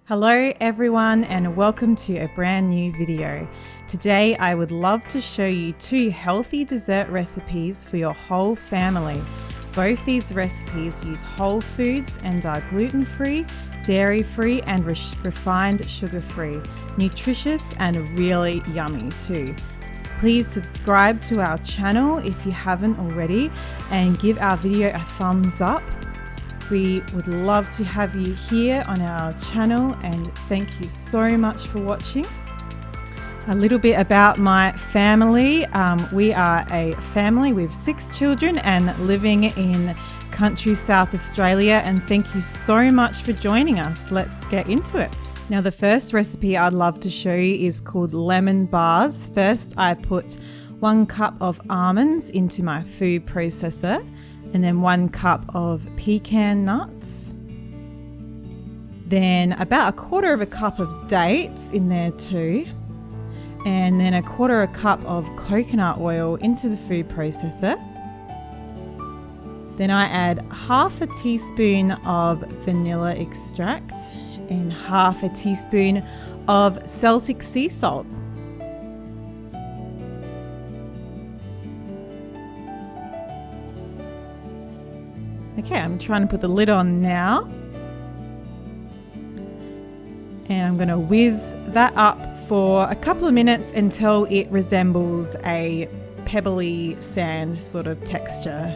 Hello everyone and welcome to a brand new video. Today I would love to show you 2 healthy dessert recipes for your whole family. Both these recipes use whole foods and are gluten-free, dairy-free and refined sugar-free. Nutritious and really yummy too. Please subscribe to our channel if you haven't already and give our video a thumbs up. We would love to have you here on our channel and thank you so much for watching. A little bit about my family. We are a family with 6 children and living in country South Australia, and thank you so much for joining us. Let's get into it. Now the first recipe I'd love to show you is called lemon bars. First I put 1 cup of almonds into my food processor, and then 1 cup of pecan nuts, then about 1/4 cup of dates in there too, and then 1/4 cup of coconut oil into the food processor. Then I add 1/2 teaspoon of vanilla extract and 1/2 teaspoon of Celtic sea salt. Okay, I'm trying to put the lid on now. And I'm going to whiz that up for a couple of minutes until it resembles a pebbly sand sort of texture.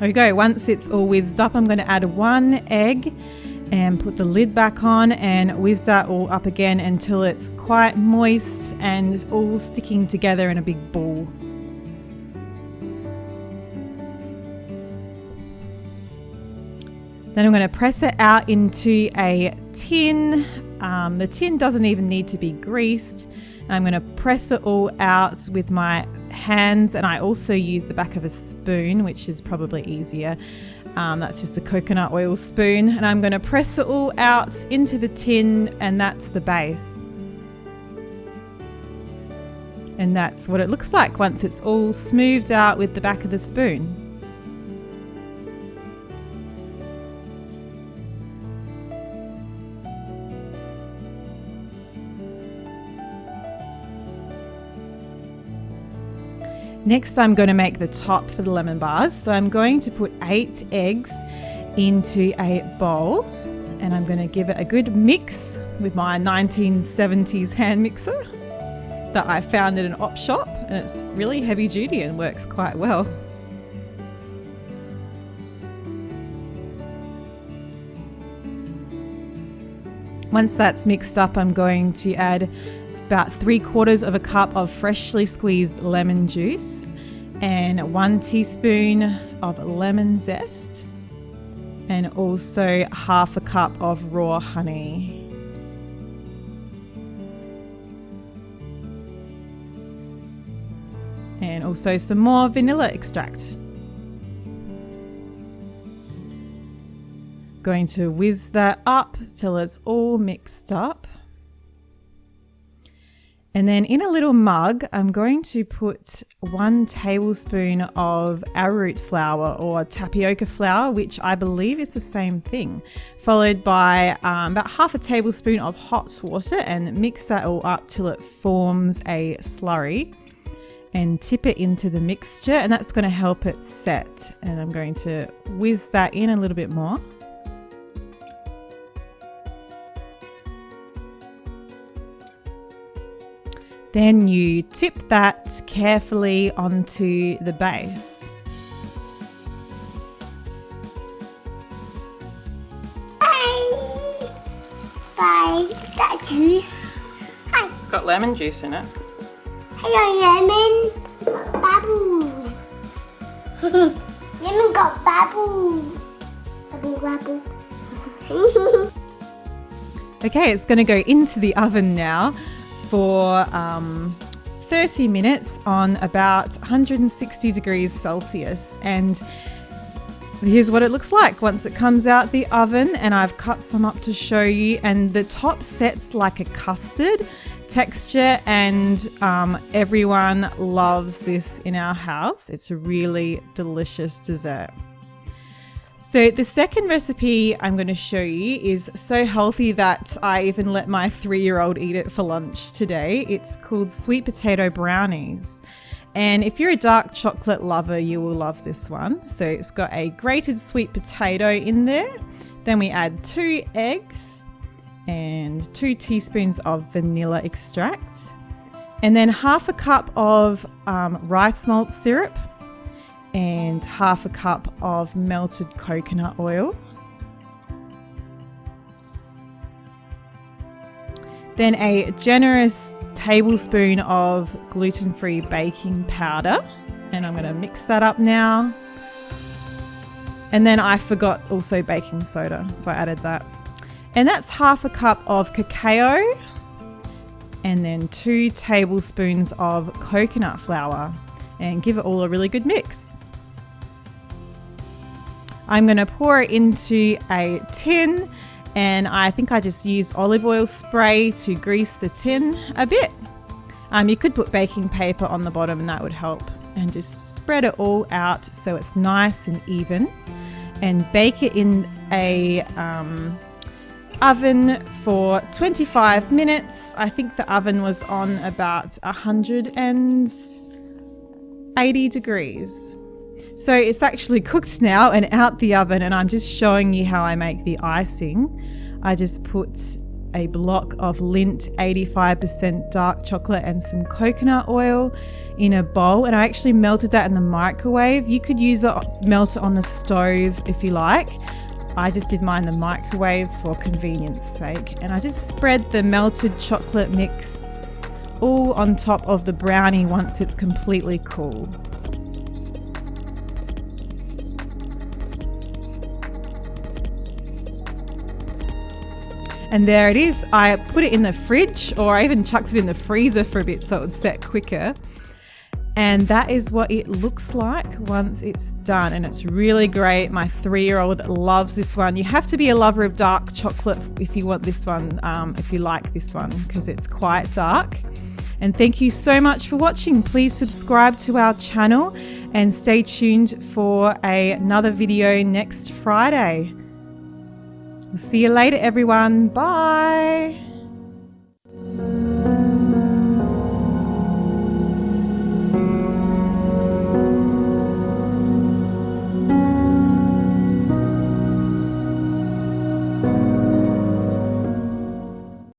There we go. Once it's all whizzed up, I'm going to add 1 egg and put the lid back on and whiz that all up again until it's quite moist and it's all sticking together in a big ball. Then I'm going to press it out into a tin. The tin doesn't even need to be greased. I'm going to press it all out with my hands, and I also use the back of a spoon, which is probably easier. That's just the coconut oil spoon, and I'm going to press it all out into the tin, and that's the base. And that's what it looks like once it's all smoothed out with the back of the spoon. Next, I'm going to make the top for the lemon bars. So I'm going to put 8 eggs into a bowl, and I'm going to give it a good mix with my 1970s hand mixer that I found at an op shop, and it's really heavy duty and works quite well. Once that's mixed up, I'm going to add about 3/4 cup of freshly squeezed lemon juice and 1 teaspoon of lemon zest, and also 1/2 cup of raw honey. And also some more vanilla extract. Going to whiz that up till it's all mixed up. And then in a little mug, I'm going to put 1 tablespoon of arrowroot flour or tapioca flour, which I believe is the same thing, followed by about 1/2 tablespoon of hot water, and mix that all up till it forms a slurry, and tip it into the mixture, and that's going to help it set. And I'm going to whiz that in a little bit more. Then you tip that carefully onto the base. Bye. That juice. Hi. It's got lemon juice in it. Hello, lemon. Bubbles. Lemon got bubbles. Bubble, bubble. Okay, it's going to go into the oven now for 30 minutes on about 160 degrees Celsius, and here's what it looks like once it comes out the oven. And I've cut some up to show you, and the top sets like a custard texture, and everyone loves this in our house. It's a really delicious dessert. So the second recipe I'm going to show you is so healthy that I even let my 3-year-old eat it for lunch today. It's called sweet potato brownies. And if you're a dark chocolate lover, you will love this one. So it's got a grated sweet potato in there. Then we add 2 eggs and 2 teaspoons of vanilla extract. And then half a cup of rice malt syrup and half a cup of melted coconut oil. Then a generous tablespoon of gluten-free baking powder. And I'm going to mix that up now. And then I forgot also baking soda, so I added that. And that's half a cup of cacao and then 2 tablespoons of coconut flour, and give it all a really good mix. I'm going to pour it into a tin, and I think I just used olive oil spray to grease the tin a bit. You could put baking paper on the bottom and that would help, and just spread it all out so it's nice and even, and bake it in a oven for 25 minutes. I think the oven was on about 180 degrees. So it's actually cooked now and out the oven, and I'm just showing you how I make the icing. I just put a block of Lindt 85% dark chocolate and some coconut oil in a bowl, and I actually melted that in the microwave. You could melt it on the stove if you like. I just did mine in the microwave for convenience sake, and I just spread the melted chocolate mix all on top of the brownie once it's completely cool. And there it is. I put it in the fridge, or I even chucked it in the freezer for a bit so it would set quicker. And that is what it looks like once it's done, and it's really great. My 3-year-old loves this one. You have to be a lover of dark chocolate if you want this one, if you like this one, because it's quite dark. And thank you so much for watching. Please subscribe to our channel and stay tuned for another video next Friday. We'll see you later, everyone. Bye.